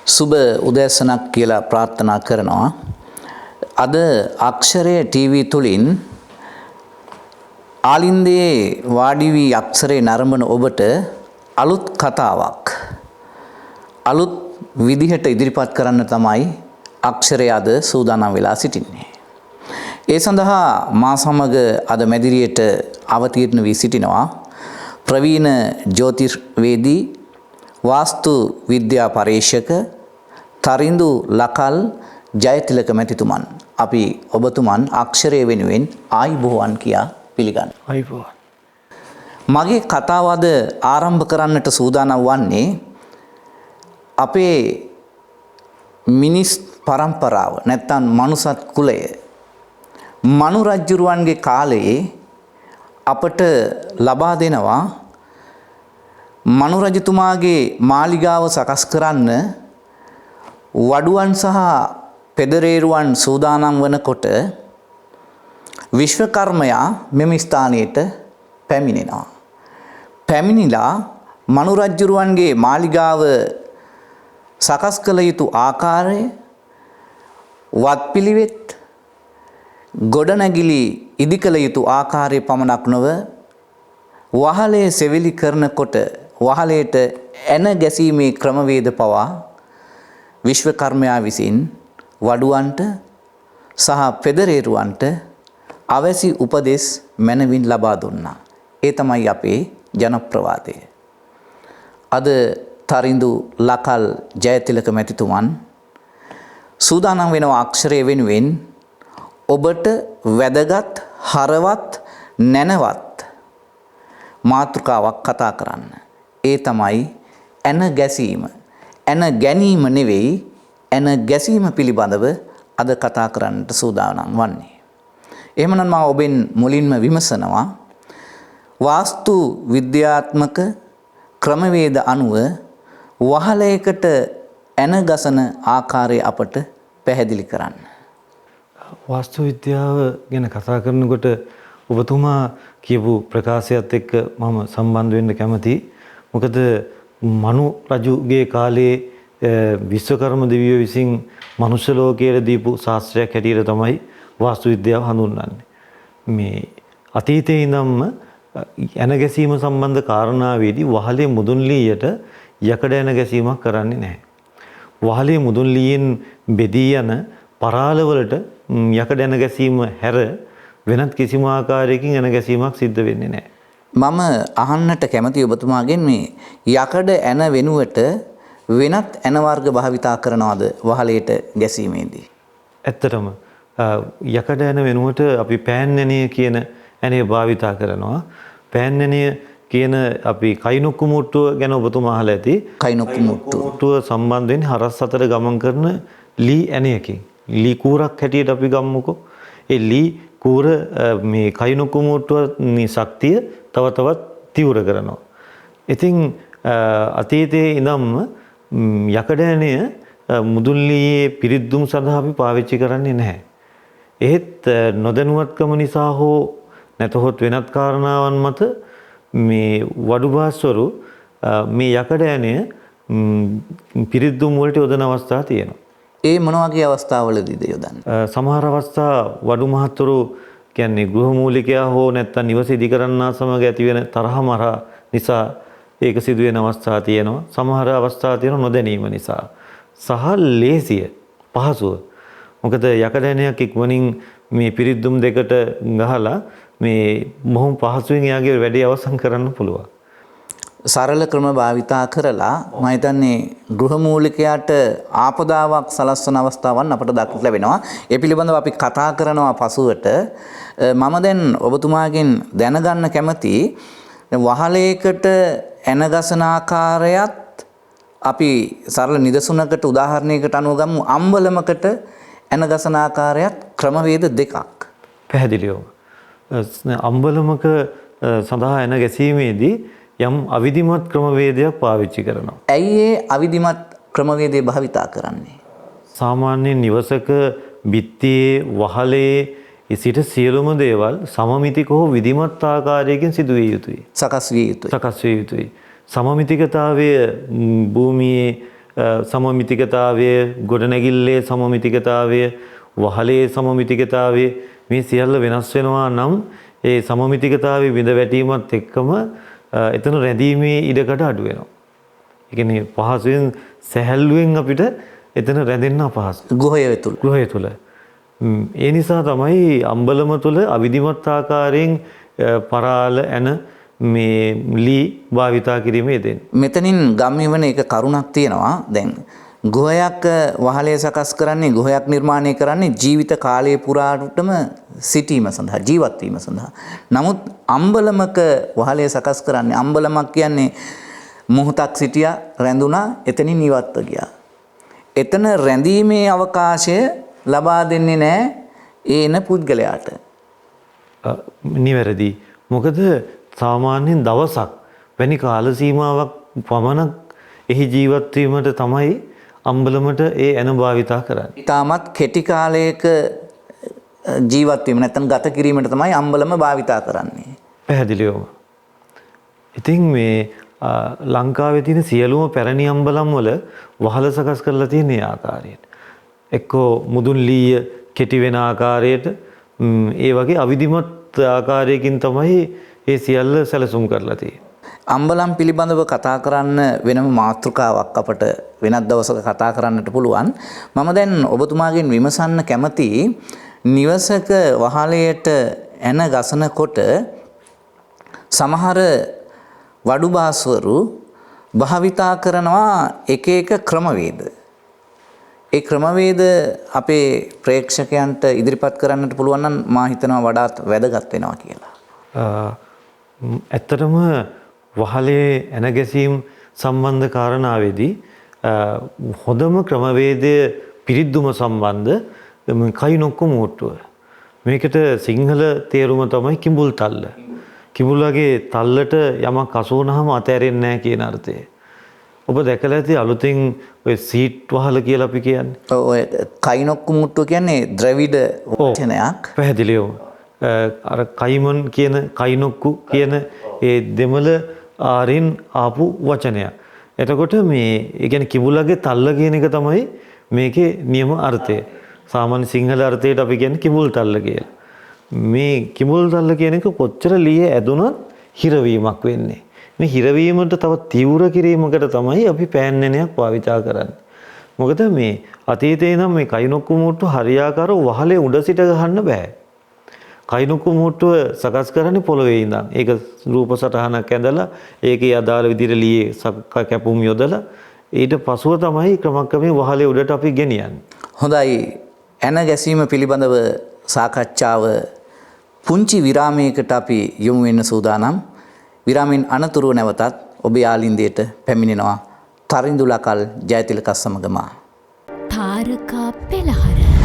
සුබ උදෑසනක් කියලා ප්‍රාර්ථනා කරනවා. අද අක්ෂරය ටීවී තුලින් ආලින්දයේ වාඩි වී අක්ෂරේ නරඹන ඔබට අලුත් කතාවක් අලුත් විදිහට ඉදිරිපත් කරන්න තමයි අක්ෂරය අද සූදානම් වෙලා සිටින්නේ. ඒ සඳහා මා සමග අද මැදිරියට අවතීර්ණ වී සිටිනවා ප්‍රවීණ ජ්‍යොතිර්වේදී වාස්තු විද්‍යා පරීක්ෂක තරිඳු ලකල් ජයතිලක මැතිතුමන්. අපි ඔබතුමන් අක්ෂරය වෙනුවෙන් ආයුබෝවන් කියා පිළිගන්න. ආයුබෝවන්. මගේ කතාව අද ආරම්භ කරන්නට සූදානම් වන්නේ අපේ මිනිස් පරම්පරාව නැත්නම් මනුසත් කුලය මනු රජුරුවන්ගේ කාලයේ අපට ලබා දෙනවා මනු රජතුමාගේ මාලිගාව සකස් කරන්න වඩුවන් සහ පෙදරේරුවන් සූදානම් වනකොට විශ්වකර්මයා මෙම ස්ථානයට පැමිණෙනවා. පැමිණිලා මනු රජුරුවන්ගේ මාලිගාව සකස් කළ යුතු ආකාරය, වත්පිළිවෙත්, ගොඩනැගිලි ඉදි කළ යුතු ආකාරය පමණක් නොව වහලේ සෙවිලි කරනකොට වහලයට ඇන ගැසීමේ ක්‍රමවේද පවා විශ්වකර්මයා විසින් වඩුවන්ට සහ පෙදරේරුවන්ට අවැසි උපදෙස් මැනවින් ලබා දුන්නා. ඒ තමයි අපේ ජනප්‍රවාදය. අද තරිඳු ලකල් ජයතිලක මැතිතුමන් සූදානම් වෙනවා අක්ෂරය වෙනුවෙන් ඔබට වැදගත් හරවත් නැනවත් මාතෘකාවක් කතා කරන්න. ඒ තමයි ඇන ගැසීම. ඇන ගැනීම නෙවෙයි ඇන ගැසීම පිළිබඳව අද කතා කරන්නට සූදානම් වන්නේ. එහෙමනම් මම ඔබෙන් මුලින්ම විමසනවා වාස්තු විද්‍යාත්මක ක්‍රමවේද අනුව වහලයකට ඇන ගසන ආකාරය අපට පැහැදිලි කරන්න. වාස්තු විද්‍යාව ගැන කතා කරනකොට ඔබතුමා කියපු ප්‍රකාශයත් එක්ක මම සම්බන්ධ වෙන්න කැමතියි. මොකද මනු රජුගේ කාලේ විශ්වකර්ම දෙවියෝ විසින් මනුෂ්‍ය ලෝකයට දීපු ශාස්ත්‍රයක් හැටියට තමයි වාස්තු විද්‍යාව හඳුන්වන්නේ. මේ අතීතයේ ඉඳන්ම ඇන ගැසීම සම්බන්ධ කාරණාවේදී වහලේ මුදුන් ලීයට යකඩ ඇන ගැසීමක් කරන්නේ නැහැ. වහලේ මුදුන් ලීයෙන් බෙදී යන පරාලවලට යකඩ ඇන ගැසීම හැර වෙනත් කිසිම ආකාරයකින් ඇන ගැසීමක් සිද්ධ වෙන්නේ නැහැ. මම අහන්නට කැමති ඔබතුමාගෙන් මේ යකඩ ඇන වෙනුවට වෙනත් ඇන වර්ග භාවිතා කරනවද වහලයට ගැසීමේදී? ඇත්තටම යකඩ ඇන වෙනුවට අපි පෑන් ඇණය කියන ඇණය භාවිතා කරනවා. පෑන් ඇණය කියන අපි කයිනොක්කු මුට්ටුව ගැන ඔබතුමා අහලා ඇති. කයිනොක්කු මුට්ටුව සම්බන්ධ වෙන්නේ හරස් අතර ගමන් කරන ලී ඇණයකින්. ලී කූරක් හැටියට අපි ගමුකෝ. ඒ ලී කූර මේ කයිනොක්කු මුට්ටුවේ ශක්තිය තව තවත් තීව්‍ර කරනවා. ඉතින් අතීතයේ ඉඳන්ම යකඩ ඇණය මුදුන් ලීයේ පිරිද්දුම් සඳහා අපි පාවිච්චි කරන්නේ නැහැ. එහෙත් නොදැනුවත්කම නිසා හෝ නැතහොත් වෙනත් කාරණාවන් මත මේ වඩුබාස්වරු මේ යකඩ ඇණය පිරිද්දුම් වලට යොදන අවස්ථා තියෙනවා. ඒ මොන වගේ අවස්ථාවලදීද යොදන්නේ? සමහර අවස්ථා වඩු මහත්වරු කියන්නේ ගෘහමූලිකයා හෝ නැත්නම් නිවස ඉදි කරන්නා සමග ඇතිවෙන තරහමරා නිසා ඒක සිදුවෙන අවස්ථා තියෙනවා. සමහර අවස්ථා තියෙනවා නොදැනීම නිසා. සහ ලේසිය පහසුව. මොකද යකඩ ඇණයක් ඉක්මනින් මේ පිරිද්දුම් දෙකට ගහලා මේ බොහොම පහසුවෙන් එයාගේ වැඩේ අවසන් කරන්න පුළුවන්. සරල ක්‍රම භාවිතා කරලා මම හිතන්නේ ගෘහමූලිකයාට ආපදාවක් සලස්වන අවස්ථාවන් අපට දක්නට ලැබෙනවා. ඒ පිළිබඳව අපි කතා කරනවා පසුවට. මම දැන් ඔබතුමාගෙන් දැනගන්න කැමති වහලයකට ඇන ගසන ආකාරයත් අපි සරල නිදසුනකට උදාහරණයකට අනුව ගමු. අම්බලමකට ඇන ගසන ආකාරයත් ක්‍රමවේද දෙකක්. පැහැදිලිවම. අම්බලමක සඳහා ඇන ගැසීමේදී යම් අවිධිමත් ක්‍රමවේදයක් පාවිච්චි කරනවා. ඇයි ඒ අවිධිමත් ක්‍රමවේදය භාවිතා කරන්නේ? සාමාන්‍යයෙන් නිවසක බිත්තියේ වහලේ සිට සියලුම දේවල් සමමිතික හෝ විධිමත් ආකාරයකින් සිදුවිය යුතුයි. සකස් විය යුතුයි. සමමිතිකතාවය භූමියේ සමමිතිකතාවය, ගොඩනැගිල්ලේ සමමිතිකතාවය, වහලේ සමමිතිකතාවය මේ සියල්ල වෙනස් වෙනවා නම් ඒ සමමිතිකතාවයේ බිඳ වැටීමත් එක්කම එතන රැඳීමේ ඉඩකඩ අඩු වෙනවා. ඒ කියන්නේ පහසුවෙන් සැහැල්ලුවෙන් අපිට එතන රැඳෙන්න අපහසුයි. ගෘහය තුල. ඒ නිසා තමයි අම්බලම තුල අවිධිමත් ආකාරයෙන් පරාල ඇන මේ ලී භාවිතා කිරීමේ දෙන්නේ. මෙතනින් ගම්මිවන එක කරුණක් තියෙනවා. දැන් ගෘහයක් වහලේ සකස් කරන්නේ, ගෘහයක් නිර්මාණය කරන්නේ ජීවිත කාලය පුරාටම සිටීම සඳහා, ජීවත් වීම සඳහා. නමුත් අම්බලමක වහලේ සකස් කරන්නේ, අම්බලමක් කියන්නේ මොහොතක් සිටියා, රැඳුණා, එතනින් ඉවත්ව ගියා. එතන රැඳීමේ අවකාශය ලබා දෙන්නේ නැහැ එන පුද්ගලයාට. නිවැරදි. මොකද සාමාන්‍යයෙන් දවසක් වැනි කාල සීමාවක් පමණක් එහි ජීවත් වීමට තමයි අම්බලමට ඒ ඇන භාවිතා කරන්නේ. ඊටමත් කෙටි කාලයක ජීවත් වීම නැත්නම් ගත කිරීමට තමයි අම්බලම භාවිතා කරන්නේ. පැහැදිලිවම. ඉතින් මේ ලංකාවේ තියෙන සියලුම පැරණි අම්බලම් වල වහල සකස් කරලා තියෙන මේ ආකාරයට. එක්කෝ මුදුන් ලීය කෙටි වෙන ආකාරයට ඒ වගේ අවිධිමත් ආකාරයකින් තමයි ඒ සියල්ල සැලසුම් කරලා තියෙන්නේ. අම්බලම් පිළිබඳව කතා කරන්න වෙනම මාතෘකාවක් අපට වෙනත් දවසක කතා කරන්නට පුළුවන්. මම දැන් ඔබතුමාගෙන් විමසන්න කැමති නිවසක වහලයට ඇන ගසනකොට සමහර වඩු බාස්වරු භාවිතා කරනවා එක එක ක්‍රමවේද. ඒ ක්‍රමවේද අපේ ප්‍රේක්ෂකයන්ට ඉදිරිපත් කරන්නට පුළුවන් නම් මා හිතනවා වඩාත් වැදගත් වෙනවා කියලා. ඇත්තටම වහලේ ඇන ගැසීම් සම්බන්ධ කාරණාවේදී හොඳම ක්‍රමවේදය පිරිද්දුම සම්බන්ධ කයිනොක්කු මෝට්ටුව. මේකට සිංහල තේරුම තමයි කිඹුල් තල්ල. කිඹුල්ලගේ තල්ලට යමක් අසු වුණාම අතෑරෙන්නේ නැහැ කියන අර්ථය. ඔබ දැකලා ඇති අලුතින් ඔය සීට් වහල කියලා අපි කියන්නේ. ඔය කයිනොක්කු මුට්ටුව කියන්නේ ද්‍රවිඩ වචනයක්. පැහැදිලිවම. අර කයිමන් කියන කයිනොක්කු කියන ඒ දෙමළ ආරෙන් ආපු වචනයක්. එතකොට මේ ඒ කියන්නේ කිඹුලගේ තල්ල කියන එක තමයි මේකේ නියම අර්ථය. සාමාන්‍ය සිංහල අර්ථයට අපි කියන්නේ කිඹුල් තල්ල කියලා. මේ කිඹුල් තල්ල කියන එක කොච්චර ලීය ඇදුනත් හිරවීමක් වෙන්නේ. මේ හිරවීමට තව තීව්‍ර කිරීමකට තමයි අපි පෑන්නනයක් භාවිතා කරන්නේ. මොකද මේ අතීතේ නම් මේ කයිනොක්කු මුට්ටු හරියාකාරව වහලේ උඩ සිට ගහන්න බෑ. කයිනොක්කු මුට්ටුව සකස් කරන්නේ පොළවේ ඉඳන්. ඒක රූප සටහනක් ඇඳලා ඒකේ අදාළ විදිහට ලීයේ කැපුම් යොදලා ඊට පසුව තමයි ක්‍රමක්‍රමයෙන් වහලේ උඩට අපි ගෙනියන්නේ. හොඳයි. ඇන ගැසීම පිළිබඳව සාකච්ඡාව පුංචි විරාමයකට අපි යොමු වෙන්න සූදානම්. විරාමෙන් අනතුරුව නැවතත් ඔබේ ආලින්දයට පැමිණෙනවා තරිඳුලකල් ජයතිලක සමග මා. තාරකා පෙළහර